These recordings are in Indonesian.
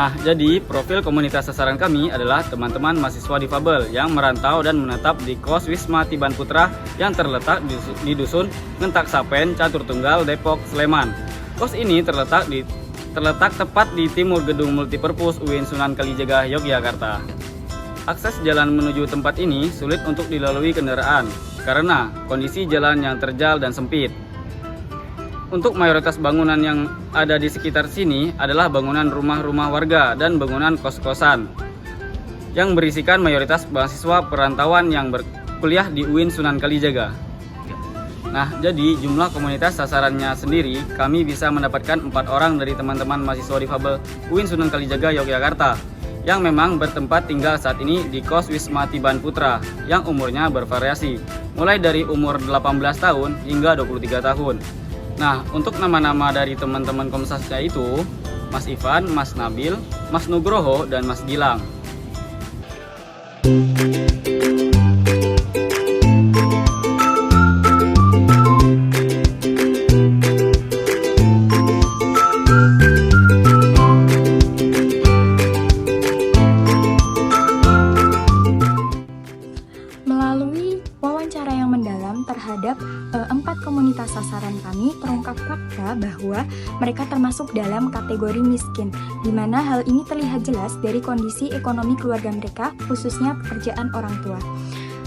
Nah, jadi profil komunitas sasaran kami adalah teman-teman mahasiswa difabel yang merantau dan menetap di kos Wisma Tiban Putra yang terletak di Dusun Ngentak Sapen, Catur Tunggal, Depok, Sleman. Kos ini terletak tepat di timur gedung multipurpose UIN Sunan Kalijaga, Yogyakarta. Akses jalan menuju tempat ini sulit untuk dilalui kendaraan karena kondisi jalan yang terjal dan sempit. Untuk mayoritas bangunan yang ada di sekitar sini adalah bangunan rumah-rumah warga dan bangunan kos-kosan yang berisikan mayoritas mahasiswa perantauan yang berkuliah di UIN Sunan Kalijaga. Nah, jadi jumlah komunitas sasarannya sendiri kami bisa mendapatkan 4 orang dari teman-teman mahasiswa difabel UIN Sunan Kalijaga, Yogyakarta yang memang bertempat tinggal saat ini di kos Wisma Tiban Putra yang umurnya bervariasi mulai dari umur 18 tahun hingga 23 tahun. Nah, untuk nama-nama dari teman-teman komunitasnya itu, Mas Ivan, Mas Nabil, Mas Nugroho, dan Mas Gilang. Melalui wawancara yang mendalam terhadap 4 komunitas sasaran kami, terungkap fakta bahwa mereka termasuk dalam kategori miskin, di mana hal ini terlihat jelas dari kondisi ekonomi keluarga mereka, khususnya pekerjaan orang tua.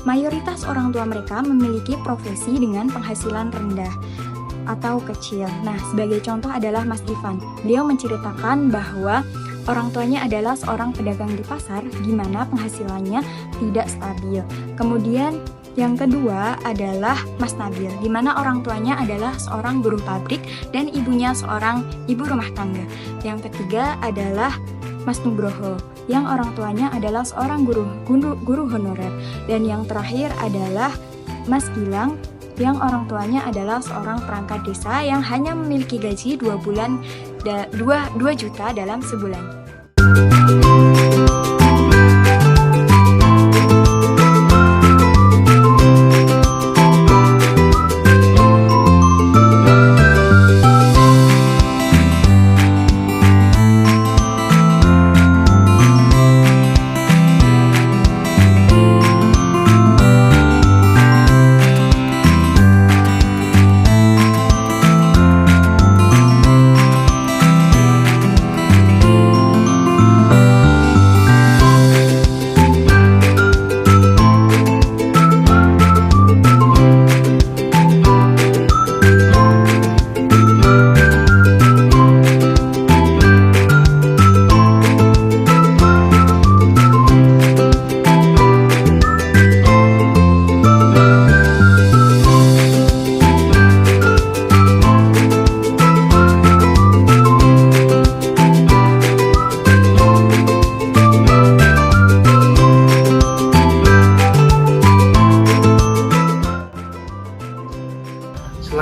Mayoritas orang tua mereka memiliki profesi dengan penghasilan rendah atau kecil. Nah, sebagai contoh adalah Mas Ivan. Beliau menceritakan bahwa orang tuanya adalah seorang pedagang di pasar, di mana penghasilannya tidak stabil. Kemudian yang kedua adalah Mas Nabil, di mana orang tuanya adalah seorang buruh pabrik dan ibunya seorang ibu rumah tangga. Yang ketiga adalah Mas Nugroho, yang orang tuanya adalah seorang guru honorer. Dan yang terakhir adalah Mas Gilang, yang orang tuanya adalah seorang perangkat desa yang hanya memiliki gaji 2 juta dalam sebulan.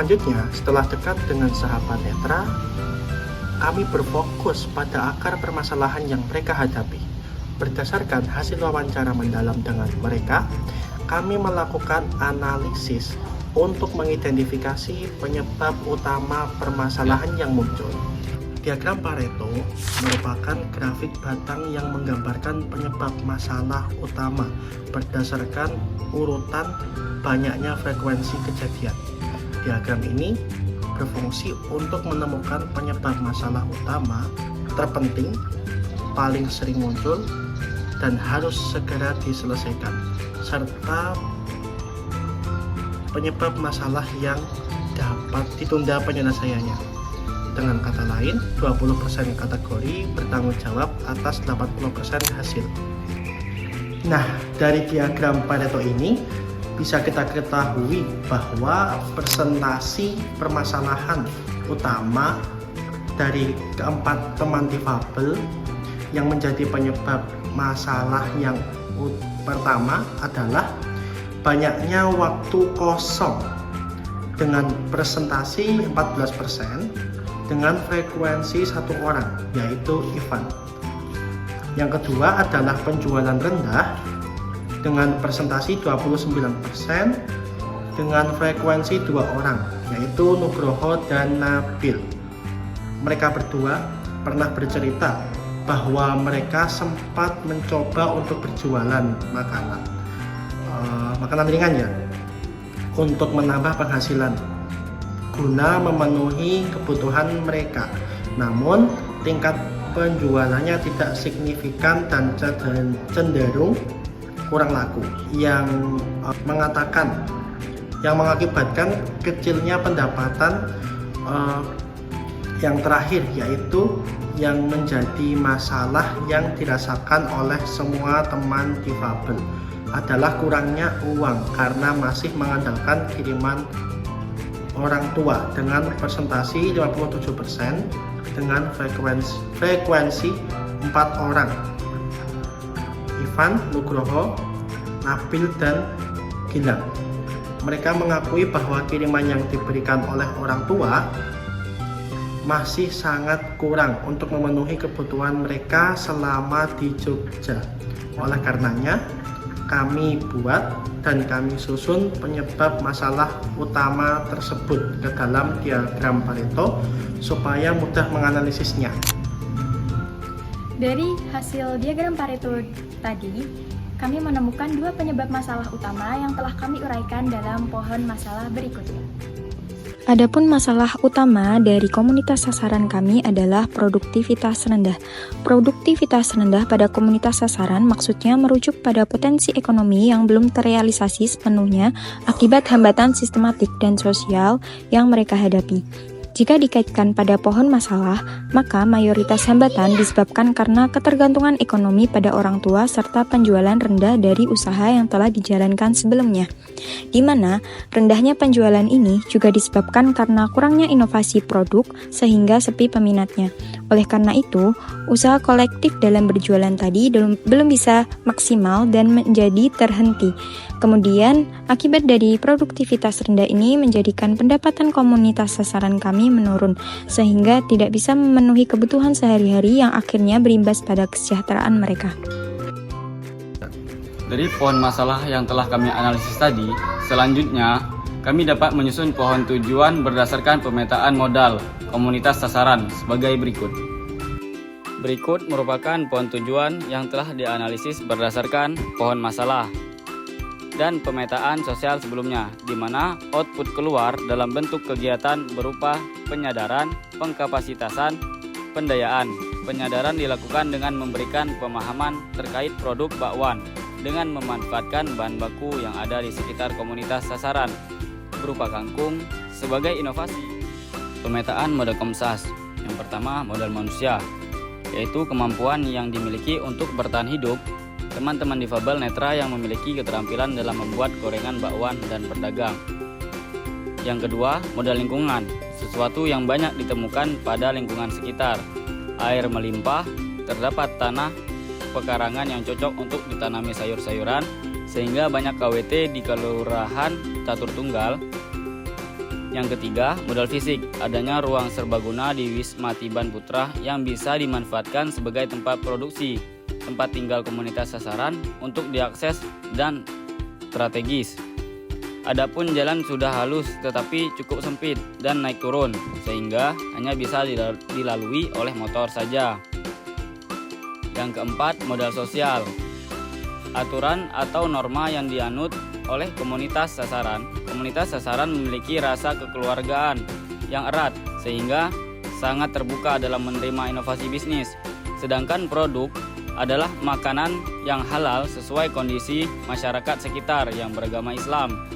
Selanjutnya, setelah dekat dengan sahabat netra, kami berfokus pada akar permasalahan yang mereka hadapi. Berdasarkan hasil wawancara mendalam dengan mereka, kami melakukan analisis untuk mengidentifikasi penyebab utama permasalahan yang muncul. Diagram Pareto merupakan grafik batang yang menggambarkan penyebab masalah utama berdasarkan urutan banyaknya frekuensi kejadian. Diagram ini berfungsi untuk menemukan penyebab masalah utama terpenting, paling sering muncul, dan harus segera diselesaikan, serta penyebab masalah yang dapat ditunda penyelesaiannya. Dengan kata lain, 20% kategori bertanggung jawab atas 80% hasil. Nah, dari diagram Pareto ini bisa kita ketahui bahwa presentasi permasalahan utama dari keempat teman difabel yang menjadi penyebab masalah yang pertama adalah banyaknya waktu kosong dengan presentasi 14% dengan frekuensi 1 orang, yaitu Ivan. Yang kedua adalah penjualan rendah dengan presentasi 29% dengan frekuensi 2 orang, yaitu Nugroho dan Nabil. Mereka berdua pernah bercerita bahwa mereka sempat mencoba untuk berjualan makanan ringan ya, untuk menambah penghasilan guna memenuhi kebutuhan mereka. Namun tingkat penjualannya tidak signifikan dan cenderung kurang laku, yang mengakibatkan kecilnya pendapatan. Yang terakhir, yaitu yang menjadi masalah yang dirasakan oleh semua teman difabel, adalah kurangnya uang karena masih mengandalkan kiriman orang tua dengan persentase 57% dengan frekuensi 4 orang, Ivan, Nugroho, Nabil, dan Gilang. Mereka mengakui bahwa kiriman yang diberikan oleh orang tua masih sangat kurang untuk memenuhi kebutuhan mereka selama di Jogja. Oleh karenanya, kami buat dan kami susun penyebab masalah utama tersebut ke dalam diagram Pareto supaya mudah menganalisisnya. Dari hasil diagram Pareto tadi, kami menemukan 2 penyebab masalah utama yang telah kami uraikan dalam pohon masalah berikutnya. Adapun masalah utama dari komunitas sasaran kami adalah produktivitas rendah. Produktivitas rendah pada komunitas sasaran maksudnya merujuk pada potensi ekonomi yang belum terrealisasi sepenuhnya akibat hambatan sistematik dan sosial yang mereka hadapi. Jika dikaitkan pada pohon masalah, maka mayoritas hambatan disebabkan karena ketergantungan ekonomi pada orang tua serta penjualan rendah dari usaha yang telah dijalankan sebelumnya, di mana rendahnya penjualan ini juga disebabkan karena kurangnya inovasi produk sehingga sepi peminatnya. Oleh karena itu, usaha kolektif dalam berjualan tadi belum bisa maksimal dan menjadi terhenti. Kemudian, akibat dari produktivitas rendah ini menjadikan pendapatan komunitas sasaran kami menurun, sehingga tidak bisa memenuhi kebutuhan sehari-hari yang akhirnya berimbas pada kesejahteraan mereka. Dari pohon masalah yang telah kami analisis tadi, selanjutnya kami dapat menyusun pohon tujuan berdasarkan pemetaan modal komunitas sasaran sebagai berikut. Berikut merupakan pohon tujuan yang telah dianalisis berdasarkan pohon masalah dan pemetaan sosial sebelumnya, di mana output keluar dalam bentuk kegiatan berupa penyadaran, pengkapasitasan, pendayaan. Penyadaran dilakukan dengan memberikan pemahaman terkait produk bakwan dengan memanfaatkan bahan baku yang ada di sekitar komunitas sasaran berupa kangkung sebagai inovasi. Pemetaan modal Komsas. Yang pertama, modal manusia, yaitu kemampuan yang dimiliki untuk bertahan hidup teman-teman difabel netra yang memiliki keterampilan dalam membuat gorengan bakwan dan berdagang. Yang kedua, modal lingkungan, sesuatu yang banyak ditemukan pada lingkungan sekitar. Air melimpah, terdapat tanah pekarangan yang cocok untuk ditanami sayur-sayuran, sehingga banyak KWT di Kelurahan Catur Tunggal. Yang ketiga, modal fisik, adanya ruang serbaguna di Wisma Tiban Putra yang bisa dimanfaatkan sebagai tempat produksi, tempat tinggal komunitas sasaran untuk diakses dan strategis. Adapun jalan sudah halus tetapi cukup sempit dan naik turun, sehingga hanya bisa dilalui oleh motor saja. Yang keempat, modal sosial, aturan atau norma yang dianut oleh komunitas sasaran. Komunitas sasaran memiliki rasa kekeluargaan yang erat, sehingga sangat terbuka dalam menerima inovasi bisnis. Sedangkan produk adalah makanan yang halal sesuai kondisi masyarakat sekitar yang beragama Islam.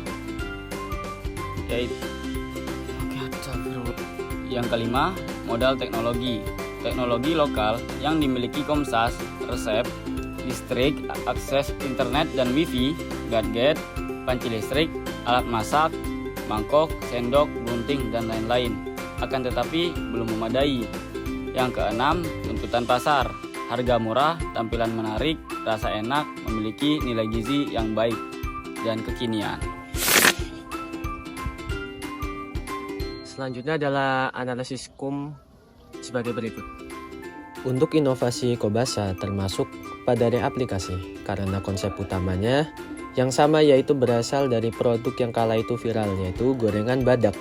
Yang kelima, modal teknologi. Teknologi lokal yang dimiliki Komsas, resep, listrik, akses internet dan wifi, gadget, panci listrik, alat masak, mangkok, sendok, gunting, dan lain-lain. Akan tetapi belum memadai. Yang keenam, tuntutan pasar. Harga murah, tampilan menarik, rasa enak, memiliki nilai gizi yang baik, dan kekinian. Selanjutnya adalah analisis KUM sebagai berikut. Untuk inovasi Kobasa termasuk pada aplikasi karena konsep utamanya yang sama, yaitu berasal dari produk yang kala itu viral, yaitu gorengan badak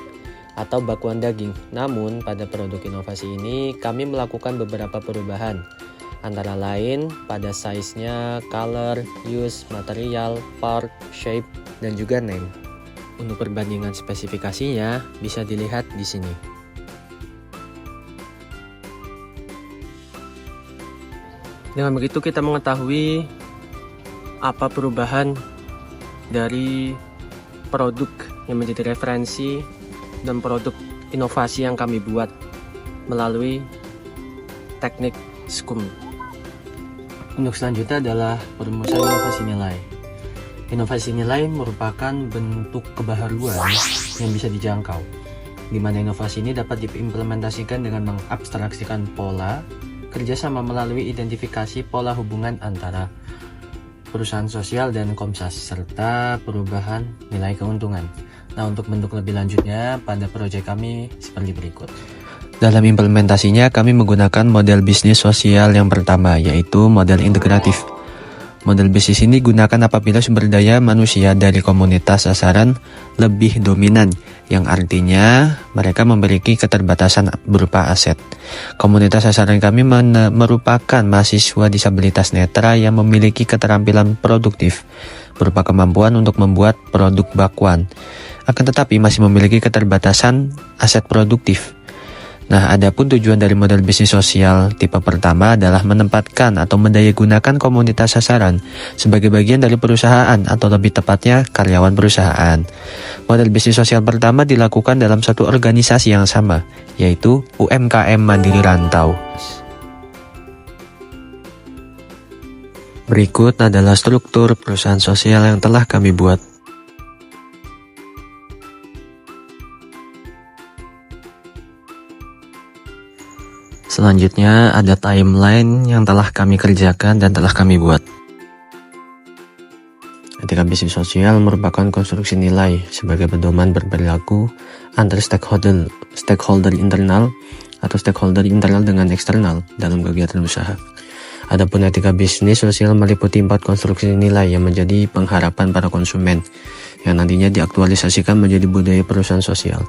atau bakwan daging. Namun pada produk inovasi ini kami melakukan beberapa perubahan. antara lain pada size-nya, color, use, material, part, shape, dan juga name. Untuk perbandingan spesifikasinya bisa dilihat di sini. Dengan begitu kita mengetahui apa perubahan dari produk yang menjadi referensi dan produk inovasi yang kami buat melalui teknik SCUM. Untuk selanjutnya adalah perumusan inovasi nilai. Inovasi nilai merupakan bentuk kebaharuan yang bisa dijangkau, di mana inovasi ini dapat diimplementasikan dengan mengabstraksikan pola kerjasama melalui identifikasi pola hubungan antara perusahaan sosial dan Komsas, serta perubahan nilai keuntungan. Nah, untuk bentuk lebih lanjutnya pada proyek kami seperti berikut. Dalam implementasinya, kami menggunakan model bisnis sosial yang pertama, yaitu model integratif. Model bisnis ini digunakan apabila sumber daya manusia dari komunitas sasaran lebih dominan, yang artinya mereka memiliki keterbatasan berupa aset. Komunitas sasaran kami merupakan mahasiswa disabilitas netra yang memiliki keterampilan produktif, berupa kemampuan untuk membuat produk bakwan, akan tetapi masih memiliki keterbatasan aset produktif. Nah, adapun tujuan dari model bisnis sosial tipe pertama adalah menempatkan atau mendayagunakan komunitas sasaran sebagai bagian dari perusahaan atau lebih tepatnya karyawan perusahaan. Model bisnis sosial pertama dilakukan dalam satu organisasi yang sama, yaitu UMKM Mandiri Rantau. Berikut adalah struktur perusahaan sosial yang telah kami buat. Selanjutnya ada timeline yang telah kami kerjakan dan telah kami buat. Etika bisnis sosial merupakan konstruksi nilai sebagai pedoman berperilaku antar stakeholder internal atau stakeholder internal dengan eksternal dalam kegiatan usaha. Adapun etika bisnis sosial meliputi 4 konstruksi nilai yang menjadi pengharapan para konsumen yang nantinya diaktualisasikan menjadi budaya perusahaan sosial.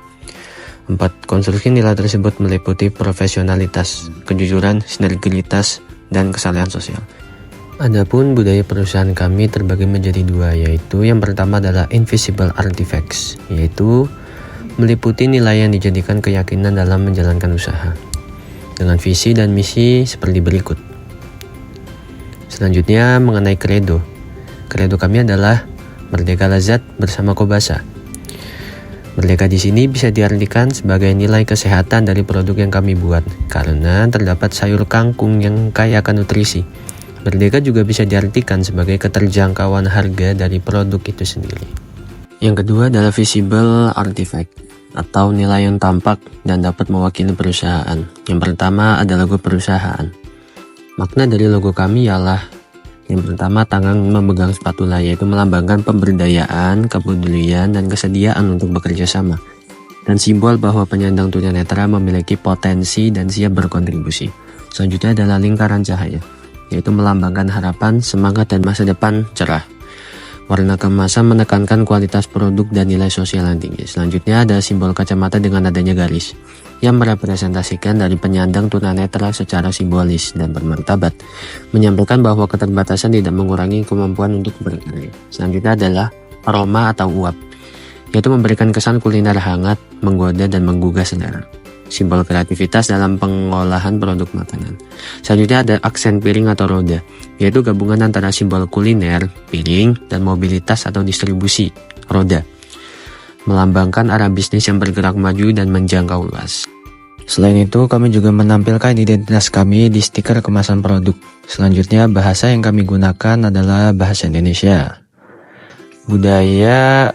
4 konstruksi nilai tersebut meliputi profesionalitas, kejujuran, sinergitas, dan kesalahan sosial. Adapun budaya perusahaan kami terbagi menjadi 2, yaitu yang pertama adalah invisible artifacts, yaitu meliputi nilai yang dijadikan keyakinan dalam menjalankan usaha, dengan visi dan misi seperti berikut. Selanjutnya mengenai kredo. Kredo kami adalah Merdeka Lazat bersama Kobasa. Merdeka di sini bisa diartikan sebagai nilai kesehatan dari produk yang kami buat, karena terdapat sayur kangkung yang kaya akan nutrisi. Merdeka juga bisa diartikan sebagai keterjangkauan harga dari produk itu sendiri. Yang kedua adalah visible artifact, atau nilai yang tampak dan dapat mewakili perusahaan. Yang pertama adalah logo perusahaan. Makna dari logo kami ialah yang pertama, tangan memegang spatula, yaitu melambangkan pemberdayaan, kepedulian, dan kesediaan untuk bekerja sama. Dan simbol bahwa penyandang tunanetra memiliki potensi dan siap berkontribusi. Selanjutnya adalah lingkaran cahaya, yaitu melambangkan harapan, semangat, dan masa depan cerah. Warna kemasan menekankan kualitas produk dan nilai sosial yang tinggi. Selanjutnya ada simbol kacamata dengan adanya garis, yang merepresentasikan dari penyandang tunanetra secara simbolis dan bermartabat, menyampaikan bahwa keterbatasan tidak mengurangi kemampuan untuk berkarya. Selanjutnya adalah aroma atau uap, yaitu memberikan kesan kuliner hangat, menggoda, dan menggugah selera. Simbol kreativitas dalam pengolahan produk makanan. Selanjutnya ada aksen piring atau roda, yaitu gabungan antara simbol kuliner, piring, dan mobilitas atau distribusi, roda, melambangkan arah bisnis yang bergerak maju dan menjangkau luas. Selain itu, kami juga menampilkan identitas kami di stiker kemasan produk. Selanjutnya, bahasa yang kami gunakan adalah bahasa Indonesia. Budaya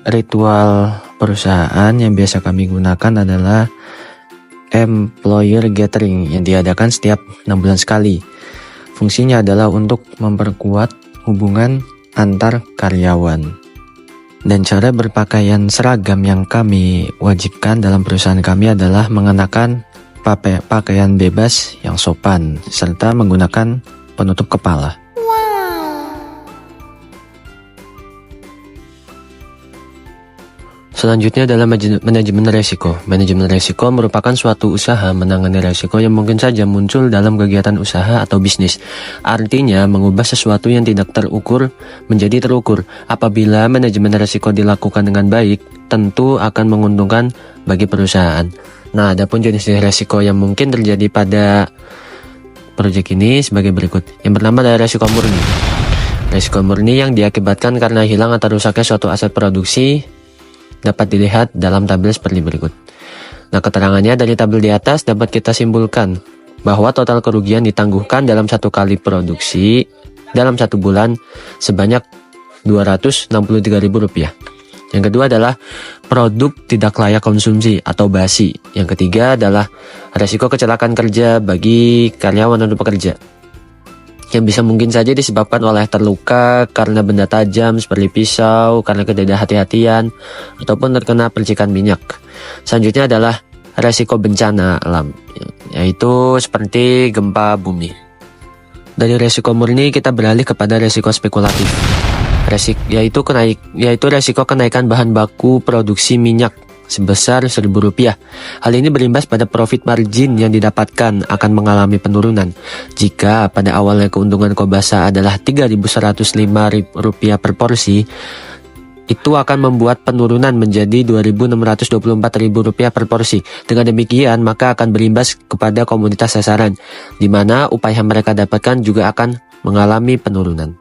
ritual perusahaan yang biasa kami gunakan adalah employer gathering yang diadakan setiap 6 bulan sekali. Fungsinya adalah untuk memperkuat hubungan antar karyawan. Dan cara berpakaian seragam yang kami wajibkan dalam perusahaan kami adalah mengenakan pakaian bebas yang sopan, serta menggunakan penutup kepala. Selanjutnya adalah manajemen resiko. Manajemen resiko merupakan suatu usaha menangani resiko yang mungkin saja muncul dalam kegiatan usaha atau bisnis. Artinya, mengubah sesuatu yang tidak terukur menjadi terukur. Apabila manajemen resiko dilakukan dengan baik, tentu akan menguntungkan bagi perusahaan. Nah, adapun jenis resiko yang mungkin terjadi pada proyek ini sebagai berikut. Yang pertama adalah resiko murni. Resiko murni yang diakibatkan karena hilang atau rusaknya suatu aset produksi dapat dilihat dalam tabel seperti berikut. Nah, keterangannya dari tabel di atas dapat kita simpulkan bahwa total kerugian ditangguhkan dalam satu kali produksi dalam 1 bulan sebanyak Rp263.000. Yang kedua adalah produk tidak layak konsumsi atau basi. Yang ketiga adalah resiko kecelakaan kerja bagi karyawan atau pekerja, yang bisa mungkin saja disebabkan oleh terluka karena benda tajam seperti pisau, karena ketidakhati-hatian, ataupun terkena percikan minyak. Selanjutnya adalah resiko bencana alam, yaitu seperti gempa bumi. Dari resiko murni kita beralih kepada resiko spekulatif, yaitu resiko kenaikan bahan baku produksi minyak sebesar Rp1.000. Hal ini berimbas pada profit margin yang didapatkan akan mengalami penurunan. Jika pada awalnya keuntungan Kobasa adalah Rp3.105 per porsi, itu akan membuat penurunan menjadi Rp2.624.000 per porsi. Dengan demikian, maka akan berimbas kepada komunitas sasaran, di mana upah yang mereka dapatkan juga akan mengalami penurunan.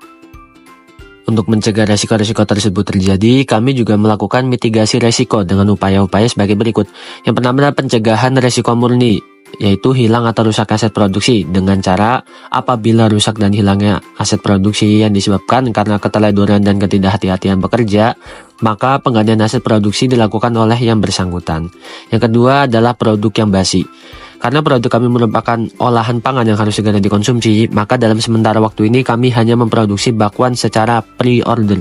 Untuk mencegah resiko-resiko tersebut terjadi, kami juga melakukan mitigasi resiko dengan upaya-upaya sebagai berikut. Yang pertama adalah pencegahan resiko murni, yaitu hilang atau rusak aset produksi dengan cara apabila rusak dan hilangnya aset produksi yang disebabkan karena keteledoran dan ketidakhati-hatian bekerja, maka penggantian aset produksi dilakukan oleh yang bersangkutan. Yang kedua adalah produk yang basi. Karena produk kami merupakan olahan pangan yang harus segera dikonsumsi, maka dalam sementara waktu ini kami hanya memproduksi bakwan secara pre-order.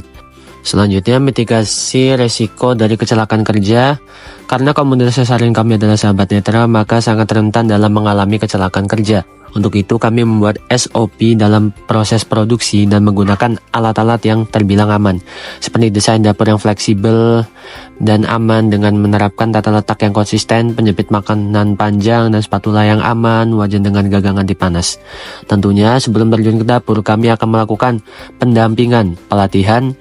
Selanjutnya, mitigasi resiko dari kecelakaan kerja. Karena komunitas sasaran kami adalah sahabat netra, maka sangat rentan dalam mengalami kecelakaan kerja. Untuk itu, kami membuat SOP dalam proses produksi dan menggunakan alat-alat yang terbilang aman, seperti desain dapur yang fleksibel dan aman dengan menerapkan tata letak yang konsisten, penjepit makanan panjang, dan spatula yang aman, wajan dengan gagang anti panas. Tentunya, sebelum terjun ke dapur, kami akan melakukan pendampingan, pelatihan,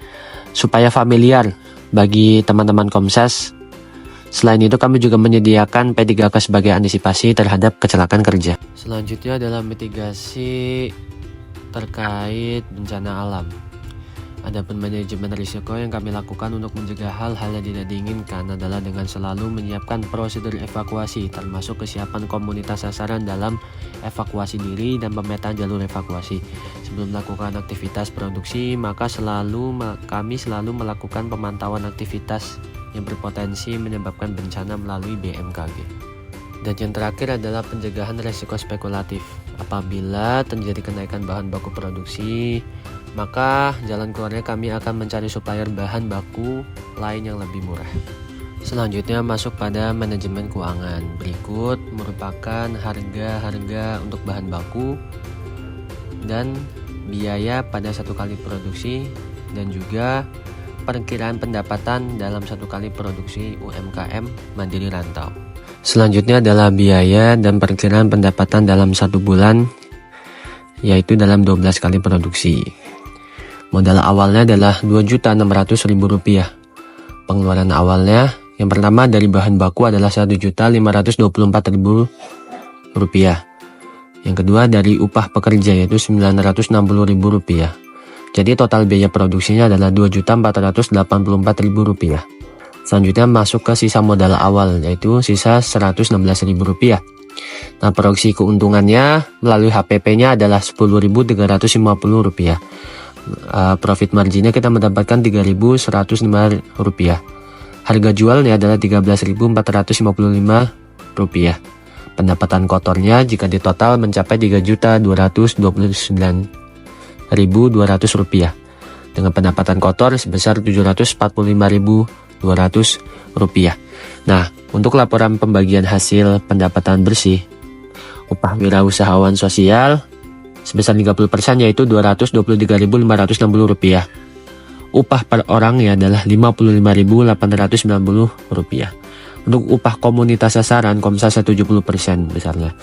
supaya familiar bagi teman-teman Komsas. Selain itu, kami juga menyediakan P3K sebagai antisipasi terhadap kecelakaan kerja. Selanjutnya adalah mitigasi terkait bencana alam. Adapun manajemen risiko yang kami lakukan untuk mencegah hal-hal yang tidak diinginkan adalah dengan selalu menyiapkan prosedur evakuasi, termasuk kesiapan komunitas sasaran dalam evakuasi diri dan pemetaan jalur evakuasi. Sebelum melakukan aktivitas produksi, maka kami selalu melakukan pemantauan aktivitas yang berpotensi menyebabkan bencana melalui BMKG. Dan yang terakhir adalah pencegahan resiko spekulatif. Apabila terjadi kenaikan bahan baku produksi, maka jalan keluarnya kami akan mencari supplier bahan baku lain yang lebih murah. Selanjutnya masuk pada manajemen keuangan. Berikut merupakan harga-harga untuk bahan baku dan biaya pada satu kali produksi, dan juga perkiraan pendapatan dalam satu kali produksi UMKM Mandiri Rantau. Selanjutnya adalah biaya dan perkiraan pendapatan dalam 1 bulan, yaitu dalam 12 kali produksi. Modal awalnya adalah Rp2.600.000. Pengeluaran awalnya yang pertama dari bahan baku adalah Rp1.524.000. Yang kedua dari upah pekerja yaitu Rp960.000. Jadi total biaya produksinya adalah Rp2.484.000. Selanjutnya masuk ke sisa modal awal, yaitu sisa Rp116.000. Nah, proyeksi keuntungannya melalui HPP-nya adalah Rp10.350. Profit marginnya kita mendapatkan Rp3.105. Harga jualnya adalah Rp13.455. Pendapatan kotornya jika ditotal mencapai Rp3.229.200 dengan pendapatan kotor sebesar Rp745.200. Nah, untuk laporan pembagian hasil pendapatan bersih upah wirausahawan sosial sebesar 30% yaitu Rp223.560. upah per orangnya adalah Rp55.890. Untuk upah komunitas sasaran Komsa 70% besarnya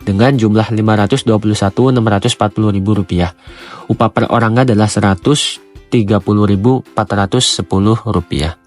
dengan jumlah Rp521.640.000. Upah per orangnya adalah Rp130.410.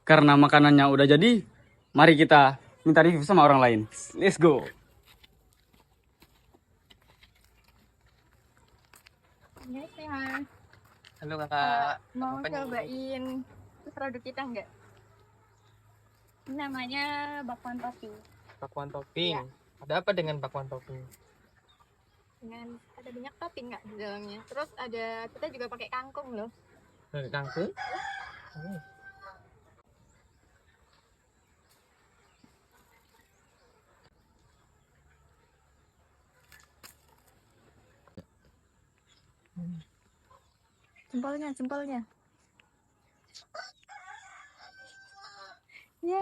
Karena makanannya udah jadi, mari kita minta review sama orang lain. Let's go. Halo kakak, Mau apa nih? cobain produk kita nggak? Ini namanya bakwan topping. Bakwan topping. Iya. Ada apa dengan bakwan topping? Dengan ada banyak topping nggak di dalamnya. Terus ada kita juga pakai kangkung loh. Dari kangkung? Jempolnya, jempolnya. Ya.